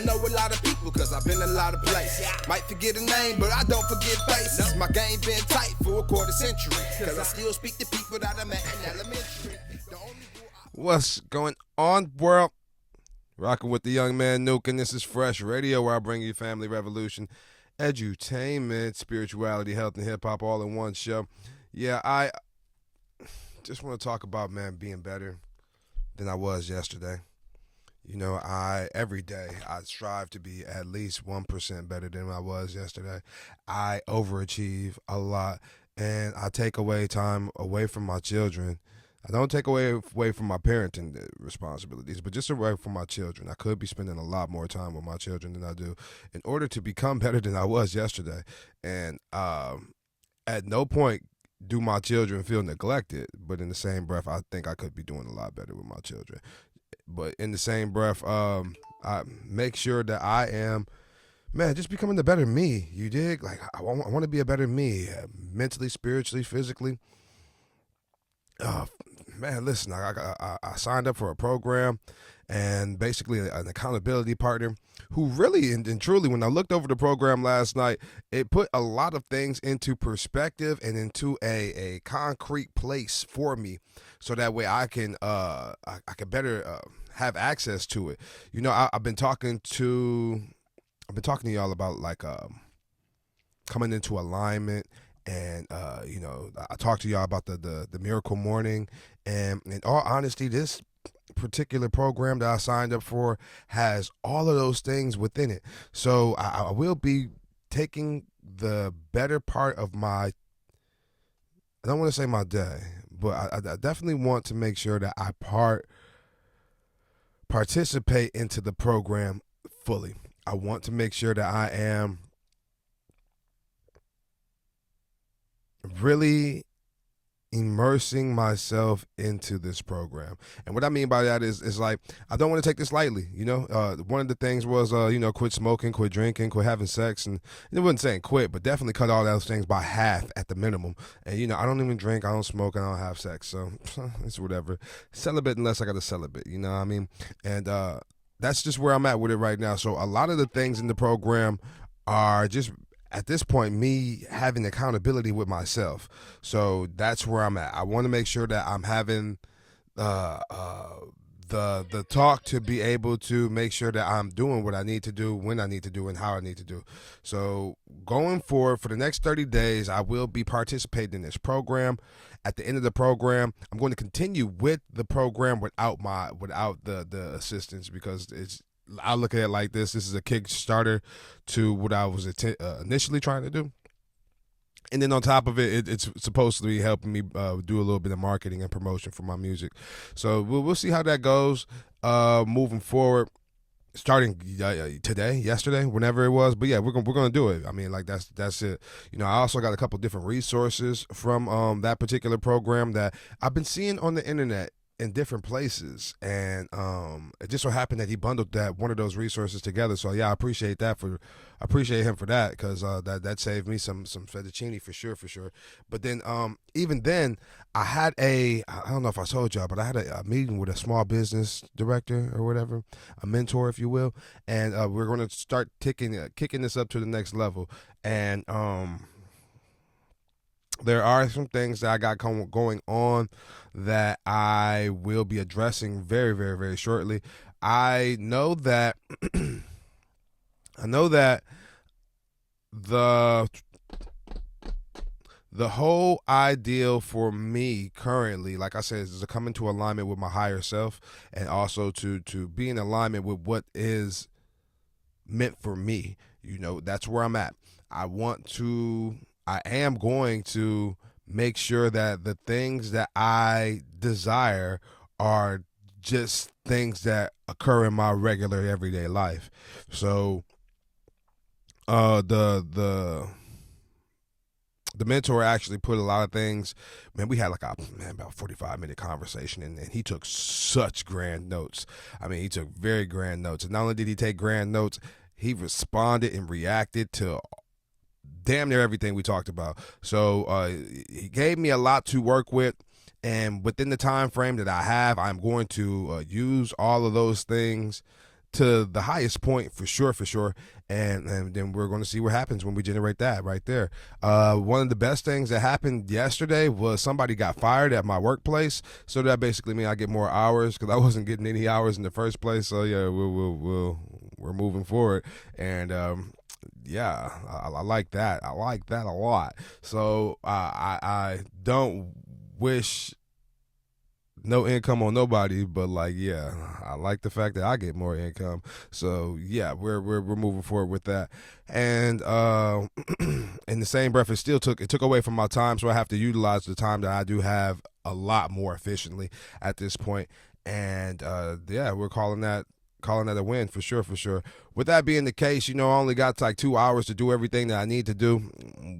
know a lot of people, cause I've been a lot of places. Might forget a name, but I don't forget faces. My game been tight for a quarter century, cause I still speak to people that I met in elementary. What's going on, world? Rocking with the young man Nuke, and this is Fresh Radio, where I bring you family revolution, edutainment, spirituality, health, and hip-hop all in one show. Yeah, I just want to talk about, man, being better than I was yesterday. You know, every day I strive to be at least 1% better than I was yesterday. I overachieve a lot, and I take away time away from my children. I don't take away from my parenting responsibilities, but just away from my children. I could be spending a lot more time with my children than I do in order to become better than I was yesterday. And at no point do my children feel neglected, but in the same breath, I think I could be doing a lot better with my children. But in the same breath, I make sure that I am, man, just becoming the better me. You dig? Like, I want to be a better me, mentally, spiritually, physically. Man, listen, I signed up for a program and basically an accountability partner who really and truly, when I looked over the program last night, it put a lot of things into perspective and into a concrete place for me, so that way I can better have access to it. You know, I've been talking to y'all about like coming into alignment. And, you know, I talked to y'all about the Miracle Morning. And in all honesty, this particular program that I signed up for has all of those things within it. So I will be taking the better part of I don't want to say my day, but I definitely want to make sure that I participate into the program fully. I want to make sure that I am really immersing myself into this program. And what I mean by that is like, I don't want to take this lightly. You know, one of the things was, you know, quit smoking, quit drinking, quit having sex. And it wasn't saying quit, but definitely cut all those things by half at the minimum. And, you know, I don't even drink, I don't smoke, I don't have sex. So it's whatever. Celibate unless I got to celibate, you know what I mean? And that's just where I'm at with it right now. So a lot of the things in the program are just, at this point, me having accountability with myself. So that's where I'm at. I want to make sure that I'm having the talk to be able to make sure that I'm doing what I need to do, when I need to do, and how I need to do. So going forward, for the next 30 days, I will be participating in this program. At the end of the program, I'm going to continue with the program without the assistance, because I look at it like this. This is a Kickstarter to what I was initially trying to do. And then on top of it, it's supposed to be helping me do a little bit of marketing and promotion for my music. So we'll see how that goes moving forward, starting yesterday, whenever it was. But yeah, we're gonna do it. I mean, like that's it. You know, I also got a couple different resources from that particular program that I've been seeing on the internet in different places, and it just so happened that he bundled one of those resources together. So yeah, I appreciate him for that, because that saved me some fettuccine for sure. But then even then, I don't know if I told y'all, but I had a meeting with a small business director or whatever, a mentor, if you will, and we're going to start kicking this up to the next level. And there are some things that I got going on that I will be addressing very, very, very shortly. I know that the whole ideal for me currently, like I said, is to come into alignment with my higher self, and also to be in alignment with what is meant for me. You know, that's where I'm at. I am going to make sure that the things that I desire are just things that occur in my regular everyday life. So the mentor actually put a lot of things, man, we had like about 45-minute conversation, and he took such grand notes. I mean, he took very grand notes. And not only did he take grand notes, he responded and reacted to damn near everything we talked about. So he gave me a lot to work with, and within the time frame that I have, I'm going to use all of those things to the highest point for sure. And then we're going to see what happens when we generate that right there. One of the best things that happened yesterday was somebody got fired at my workplace. So that basically means I get more hours because I wasn't getting any hours in the first place. So yeah, we're moving forward. And yeah, I like that. I like that a lot. So I don't wish no income on nobody, but like, yeah, I like the fact that I get more income. So yeah, we're moving forward with that. And in the same breath, it took away from my time, so I have to utilize the time that I do have a lot more efficiently at this point. And yeah, we're calling that a win for sure. With that being the case, I only got like 2 hours to do everything that I need to do,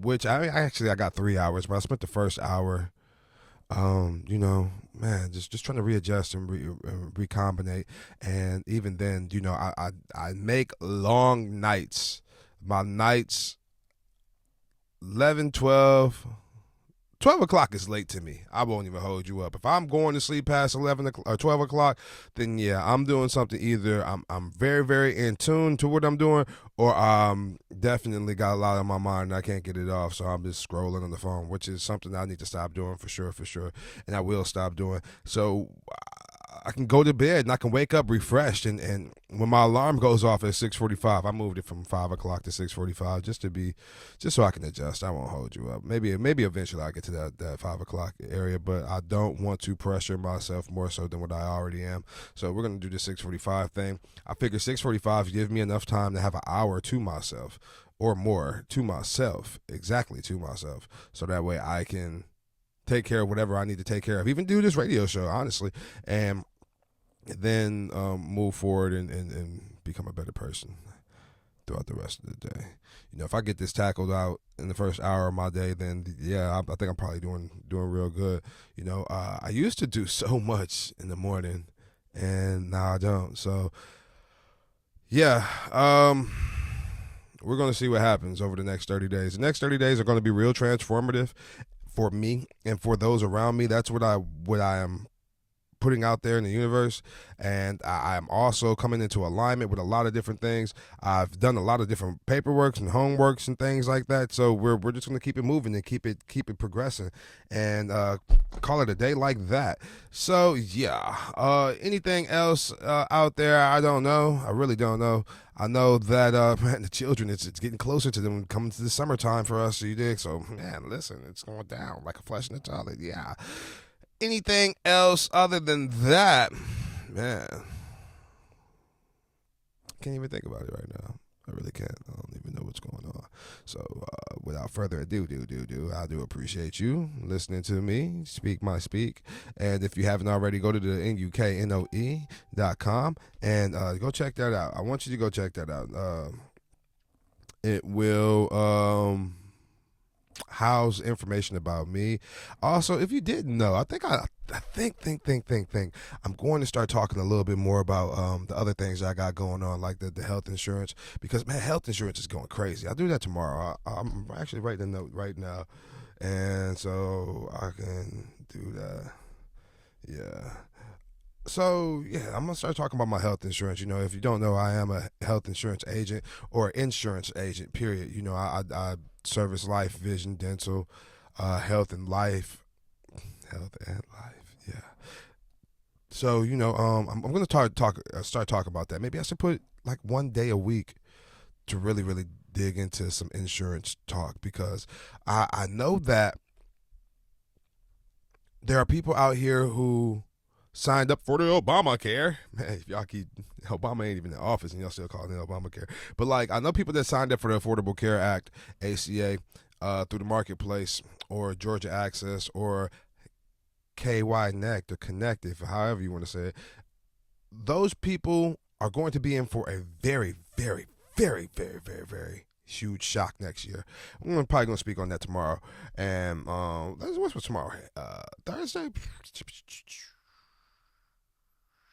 which I got 3 hours, but I spent the first hour man, just trying to readjust and recombinate. And even then, I make long nights. My nights, 11, 12 o'clock is late to me. I won't even hold you up. If I'm going to sleep past 11 or 12 o'clock, then yeah, I'm doing something. Either I'm very, very in tune to what I'm doing, or definitely got a lot on my mind and I can't get it off. So I'm just scrolling on the phone, which is something I need to stop doing for sure. And I will stop doing. So I can go to bed and I can wake up refreshed. And when my alarm goes off at 6:45, I moved it from 5 o'clock to 6:45 just so I can adjust. I won't hold you up. Maybe eventually I'll get to that 5 o'clock area, but I don't want to pressure myself more so than what I already am. So we're going to do the 6:45 thing. I figure 6:45 gives me enough time to have an hour to myself or more to myself, exactly to myself. So that way I can take care of whatever I need to take care of, even do this radio show, honestly, and then move forward and become a better person throughout the rest of the day. If I get this tackled out in the first hour of my day, then yeah, I think I'm probably doing real good. I used to do so much in the morning, and now I don't. So yeah, we're going to see what happens over the next 30 days. The next 30 days are going to be real transformative for me and for those around me. That's what I am putting out there in the universe, and I'm also coming into alignment with a lot of different things. I've done a lot of different paperworks and homeworks and things like that, so we're just going to keep it moving and keep it progressing, and call it a day like that. So yeah, anything else out there? I don't know. I really don't know. I know that man, the children, it's getting closer to them coming to the summertime for us. You dig? So man, listen, it's going down like a flash in the toilet. Yeah. Anything else other than that, man? Can't even think about it right now. I really can't. I don't even know what's going on. So without further ado, I do appreciate you listening to me speak my speak. And if you haven't already, go to the NUKNOE.com and go check that out. I want you to go check that out. It will house information about me. Also, if you didn't know, I think I'm going to start talking a little bit more about the other things I got going on, like the health insurance, because man, health insurance is going crazy. I'll do that tomorrow. I'm actually writing a note right now, and so I can do that. Yeah. So, yeah, I'm going to start talking about my health insurance. If you don't know, I am a health insurance agent or insurance agent, period. I service life, vision, dental, health and life, yeah. So, I'm going to start talking about that. Maybe I should put like one day a week to really, really dig into some insurance talk, because I know that there are people out here who signed up for the Obamacare. Man, if y'all Obama ain't even in office and y'all still calling it Obamacare. But like, I know people that signed up for the Affordable Care Act, ACA, through the marketplace or Georgia Access or KY Connect or Connective, however you want to say it. Those people are going to be in for a very, very, very, very, very, very huge shock next year. I'm probably going to speak on that tomorrow. And what's for tomorrow? Thursday?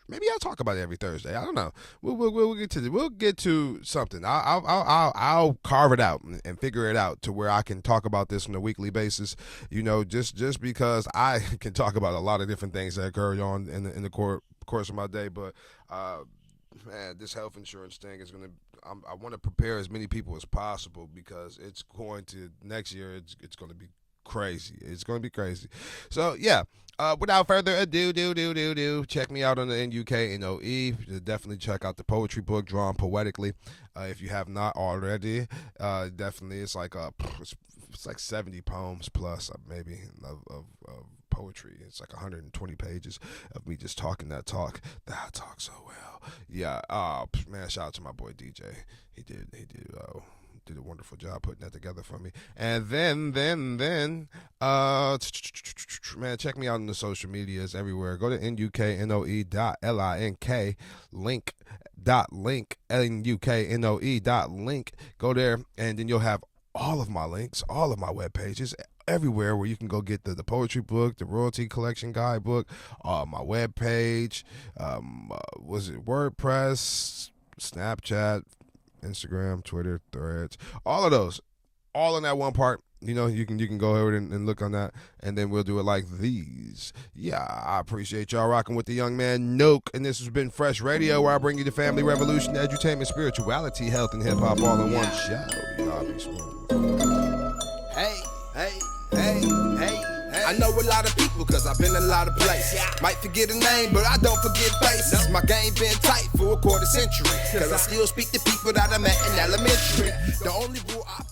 Maybe I'll talk about it every Thursday. I don't know. We'll get to something. I'll carve it out and figure it out to where I can talk about this on a weekly basis. Just because I can talk about a lot of different things that occur on in the course of my day. But Man, this health insurance thing is gonna. I want to prepare as many people as possible because it's going to next year. It's going to be crazy. It's going to be crazy. So yeah. Without further ado, check me out on the NUKNOE. Definitely check out the poetry book, Drawn Poetically. If you have not already, definitely it's like 70 poems plus maybe of poetry. It's like 120 pages of me just talking that talk that I talk so well. Yeah. Man, shout out to my boy DJ. He did a wonderful job putting that together for me. And then, man, check me out on the social medias everywhere. Go to NUKNOE.LINK, link, NUKNOE.link. Go there, and then you'll have all of my links, all of my web pages, everywhere where you can go get the poetry book, the royalty collection guidebook, my web page, was it WordPress, Snapchat, Instagram, Twitter, Threads, all of those, all in that one part. You know, you can go ahead and look on that, and then we'll do it like these. Yeah, I appreciate y'all rocking with the young man Noke, and this has been Fresh Radio, where I bring you the family revolution, edutainment, spirituality, health, and hip hop all in one show. Y'all be smooth. Hey. I know a lot of people cause I've been a lot of places. Might forget a name, but I don't forget faces. My game been tight for a quarter century, cause I still speak to people that I met in elementary. The only rule I